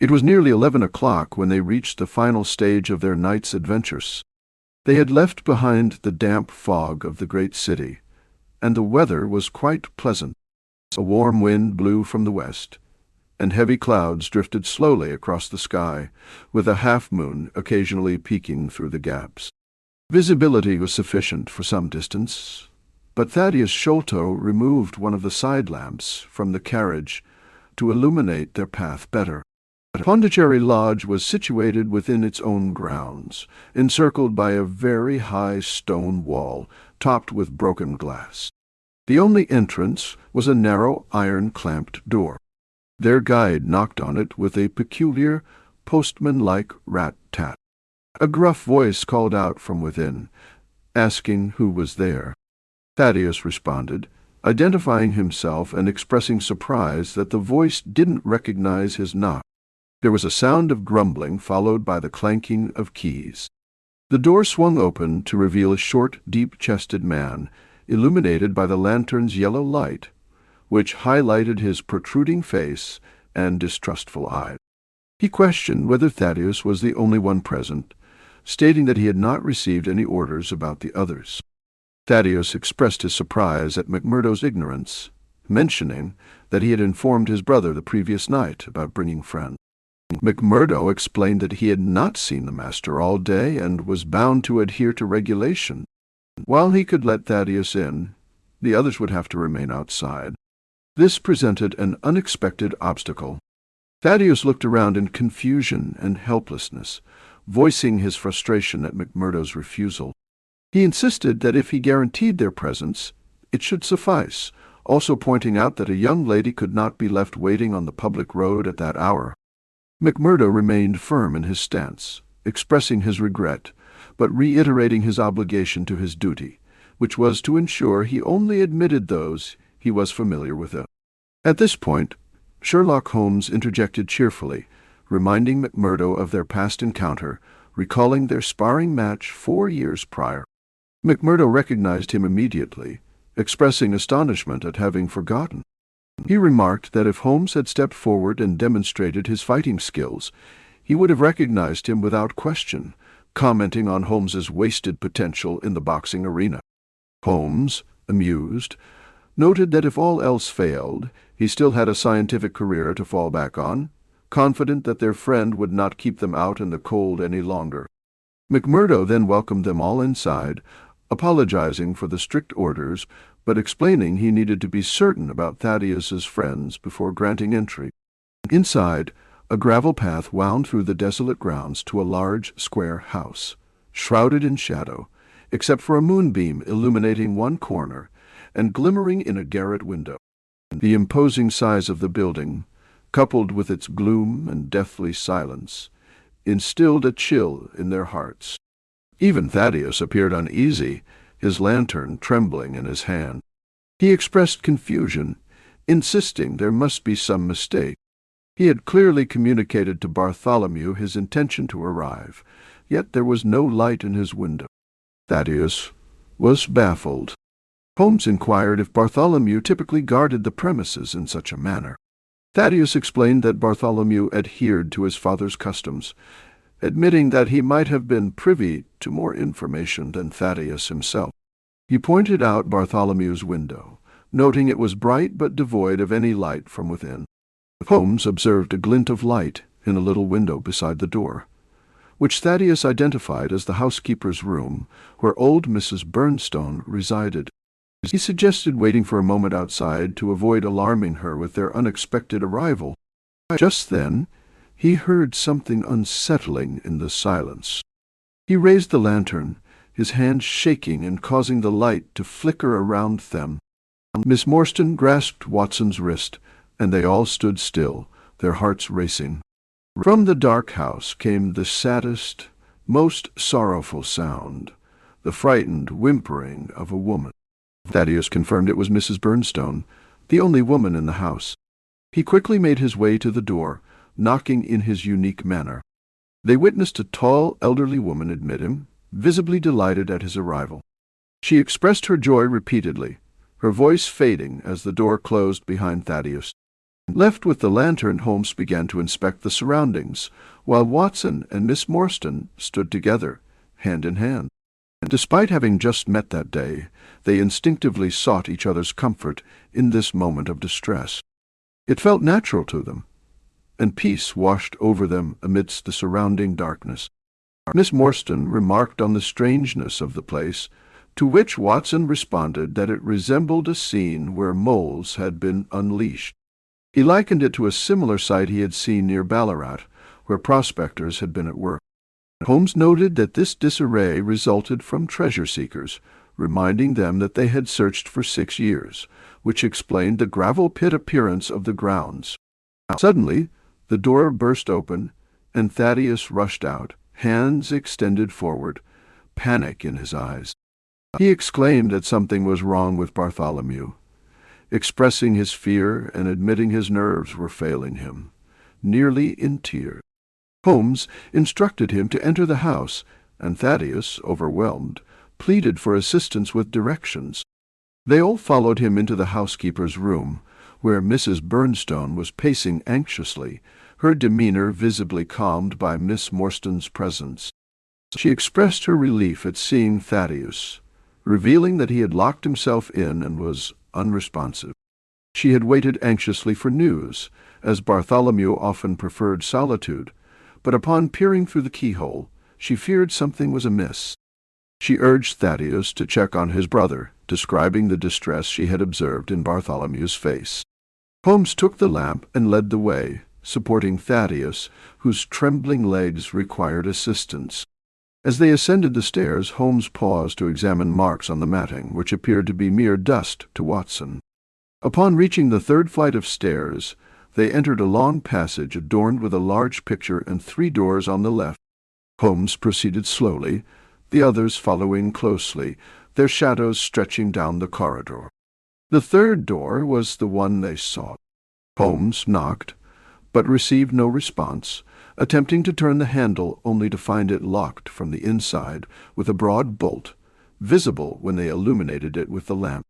It was nearly 11 o'clock when they reached the final stage of their night's adventures. They had left behind the damp fog of the great city, and the weather was quite pleasant. A warm wind blew from the west, and heavy clouds drifted slowly across the sky, with a half-moon occasionally peeking through the gaps. Visibility was sufficient for some distance, but Thaddeus Sholto removed one of the side lamps from the carriage to illuminate their path better. Pondicherry Lodge was situated within its own grounds, encircled by a very high stone wall, topped with broken glass. The only entrance was a narrow iron-clamped door. Their guide knocked on it with a peculiar, postman-like rat-tat. A gruff voice called out from within, asking who was there. Thaddeus responded, identifying himself and expressing surprise that the voice didn't recognize his knock. There was a sound of grumbling, followed by the clanking of keys. The door swung open to reveal a short, deep-chested man, illuminated by the lantern's yellow light, which highlighted his protruding face and distrustful eyes. He questioned whether Thaddeus was the only one present, stating that he had not received any orders about the others. Thaddeus expressed his surprise at McMurdo's ignorance, mentioning that he had informed his brother the previous night about bringing friends. McMurdo explained that he had not seen the master all day and was bound to adhere to regulation. While he could let Thaddeus in, the others would have to remain outside. This presented an unexpected obstacle. Thaddeus looked around in confusion and helplessness, voicing his frustration at McMurdo's refusal. He insisted that if he guaranteed their presence, it should suffice, also pointing out that a young lady could not be left waiting on the public road at that hour. McMurdo remained firm in his stance, expressing his regret, but reiterating his obligation to his duty, which was to ensure he only admitted those he was familiar with. At this point, Sherlock Holmes interjected cheerfully, reminding McMurdo of their past encounter, recalling their sparring match 4 years prior. McMurdo recognized him immediately, expressing astonishment at having forgotten. He remarked that if Holmes had stepped forward and demonstrated his fighting skills, he would have recognized him without question, commenting on Holmes's wasted potential in the boxing arena. Holmes, amused, noted that if all else failed, he still had a scientific career to fall back on, confident that their friend would not keep them out in the cold any longer. McMurdo then welcomed them all inside, apologizing for the strict orders, but explaining he needed to be certain about Thaddeus's friends before granting entry. Inside, a gravel path wound through the desolate grounds to a large square house, shrouded in shadow, except for a moonbeam illuminating one corner and glimmering in a garret window. The imposing size of the building, coupled with its gloom and deathly silence, instilled a chill in their hearts. Even Thaddeus appeared uneasy, his lantern trembling in his hand. He expressed confusion, insisting there must be some mistake. He had clearly communicated to Bartholomew his intention to arrive, yet there was no light in his window. Thaddeus was baffled. Holmes inquired if Bartholomew typically guarded the premises in such a manner. Thaddeus explained that Bartholomew adhered to his father's customs, admitting that he might have been privy to more information than Thaddeus himself. He pointed out Bartholomew's window, noting it was bright but devoid of any light from within. Holmes observed a glint of light in a little window beside the door, which Thaddeus identified as the housekeeper's room where old Mrs. Bernstone resided. He suggested waiting for a moment outside to avoid alarming her with their unexpected arrival. Just then, he heard something unsettling in the silence. He raised the lantern, his hand shaking and causing the light to flicker around them. Miss Morstan grasped Watson's wrist, and they all stood still, their hearts racing. From the dark house came the saddest, most sorrowful sound, the frightened whimpering of a woman. Thaddeus confirmed it was Mrs. Bernstone, the only woman in the house. He quickly made his way to the door, knocking in his unique manner. They witnessed a tall, elderly woman admit him, visibly delighted at his arrival. She expressed her joy repeatedly, her voice fading as the door closed behind Thaddeus. Left with the lantern, Holmes began to inspect the surroundings, while Watson and Miss Morstan stood together, hand in hand. Despite having just met that day, they instinctively sought each other's comfort in this moment of distress. It felt natural to them, and peace washed over them amidst the surrounding darkness. Miss Morstan remarked on the strangeness of the place, to which Watson responded that it resembled a scene where moles had been unleashed. He likened it to a similar sight he had seen near Ballarat, where prospectors had been at work. Holmes noted that this disarray resulted from treasure-seekers, reminding them that they had searched for 6 years, which explained the gravel-pit appearance of the grounds. Suddenly, the door burst open, and Thaddeus rushed out, hands extended forward, panic in his eyes. He exclaimed that something was wrong with Bartholomew, expressing his fear and admitting his nerves were failing him, nearly in tears. Holmes instructed him to enter the house, and Thaddeus, overwhelmed, pleaded for assistance with directions. They all followed him into the housekeeper's room, where Mrs. Bernstone was pacing anxiously, her demeanor visibly calmed by Miss Morstan's presence. She expressed her relief at seeing Thaddeus, revealing that he had locked himself in and was unresponsive. She had waited anxiously for news, as Bartholomew often preferred solitude, but upon peering through the keyhole, she feared something was amiss. She urged Thaddeus to check on his brother, describing the distress she had observed in Bartholomew's face. Holmes took the lamp and led the way, supporting Thaddeus, whose trembling legs required assistance. As they ascended the stairs, Holmes paused to examine marks on the matting, which appeared to be mere dust to Watson. Upon reaching the 3rd flight of stairs, they entered a long passage adorned with a large picture and 3 doors on the left. Holmes proceeded slowly, the others following closely, their shadows stretching down the corridor. The 3rd door was the one they sought. Holmes knocked, but received no response, attempting to turn the handle only to find it locked from the inside with a broad bolt, visible when they illuminated it with the lamp.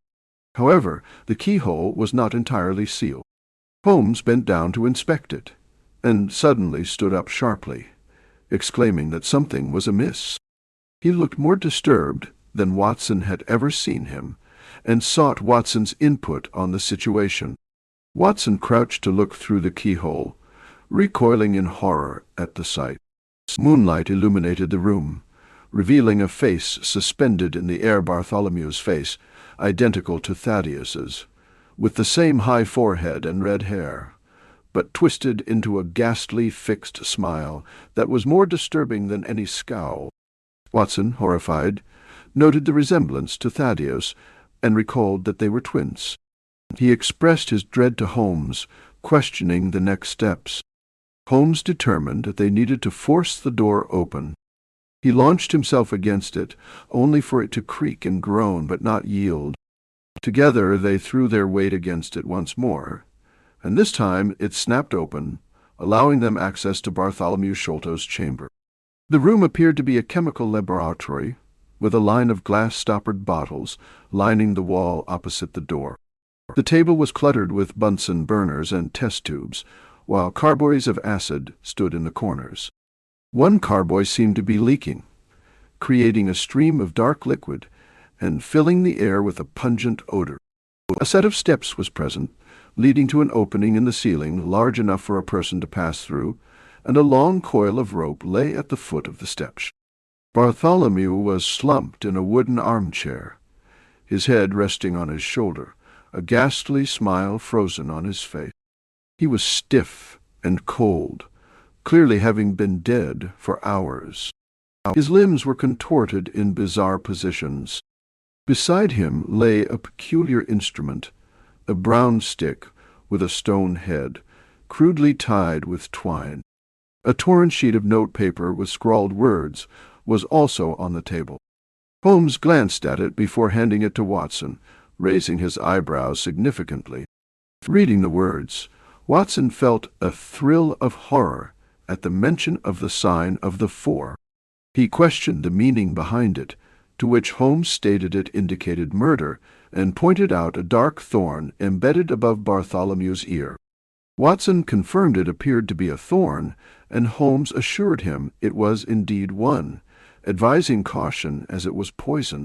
However, the keyhole was not entirely sealed. Holmes bent down to inspect it, and suddenly stood up sharply, exclaiming that something was amiss. He looked more disturbed than Watson had ever seen him, and sought Watson's input on the situation. Watson crouched to look through the keyhole, recoiling in horror at the sight. Moonlight illuminated the room, revealing a face suspended in the air, Bartholomew's face, identical to Thaddeus's, with the same high forehead and red hair, but twisted into a ghastly fixed smile that was more disturbing than any scowl. Watson, horrified, noted the resemblance to Thaddeus and recalled that they were twins. He expressed his dread to Holmes, questioning the next steps. Holmes determined that they needed to force the door open. He launched himself against it, only for it to creak and groan but not yield. Together they threw their weight against it once more, and this time it snapped open, allowing them access to Bartholomew Sholto's chamber. The room appeared to be a chemical laboratory, with a line of glass-stoppered bottles lining the wall opposite the door. The table was cluttered with Bunsen burners and test tubes, while carboys of acid stood in the corners. One carboy seemed to be leaking, creating a stream of dark liquid and filling the air with a pungent odor. A set of steps was present, leading to an opening in the ceiling large enough for a person to pass through, and a long coil of rope lay at the foot of the steps. Bartholomew was slumped in a wooden armchair, his head resting on his shoulder, a ghastly smile frozen on his face. He was stiff and cold, clearly having been dead for hours. His limbs were contorted in bizarre positions. Beside him lay a peculiar instrument, a brown stick with a stone head, crudely tied with twine. A torn sheet of notepaper with scrawled words was also on the table. Holmes glanced at it before handing it to Watson, raising his eyebrows significantly. Reading the words, Watson felt a thrill of horror at the mention of the sign of the 4. He questioned the meaning behind it, to which Holmes stated it indicated murder, and pointed out a dark thorn embedded above Bartholomew's ear. Watson confirmed it appeared to be a thorn, and Holmes assured him it was indeed one, advising caution as it was poison.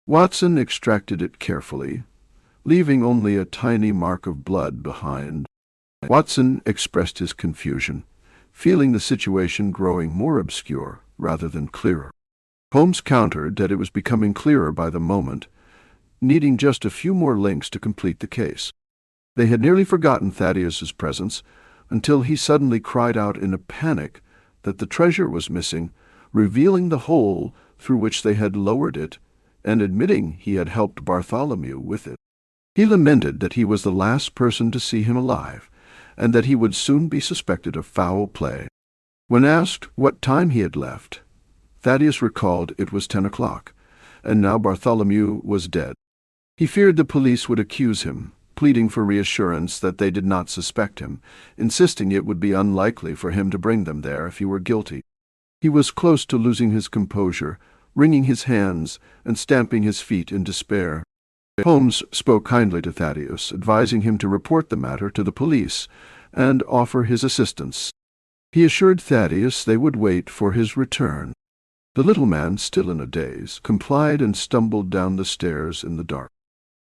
Watson extracted it carefully, leaving only a tiny mark of blood behind. Watson expressed his confusion, feeling the situation growing more obscure rather than clearer. Holmes countered that it was becoming clearer by the moment, needing just a few more links to complete the case. They had nearly forgotten Thaddeus's presence until he suddenly cried out in a panic that the treasure was missing, revealing the hole through which they had lowered it and admitting he had helped Bartholomew with it. He lamented that he was the last person to see him alive, and that he would soon be suspected of foul play. When asked what time he had left, Thaddeus recalled it was 10 o'clock, and now Bartholomew was dead. He feared the police would accuse him, pleading for reassurance that they did not suspect him, insisting it would be unlikely for him to bring them there if he were guilty. He was close to losing his composure, wringing his hands and stamping his feet in despair. Holmes spoke kindly to Thaddeus, advising him to report the matter to the police and offer his assistance. He assured Thaddeus they would wait for his return. The little man, still in a daze, complied and stumbled down the stairs in the dark.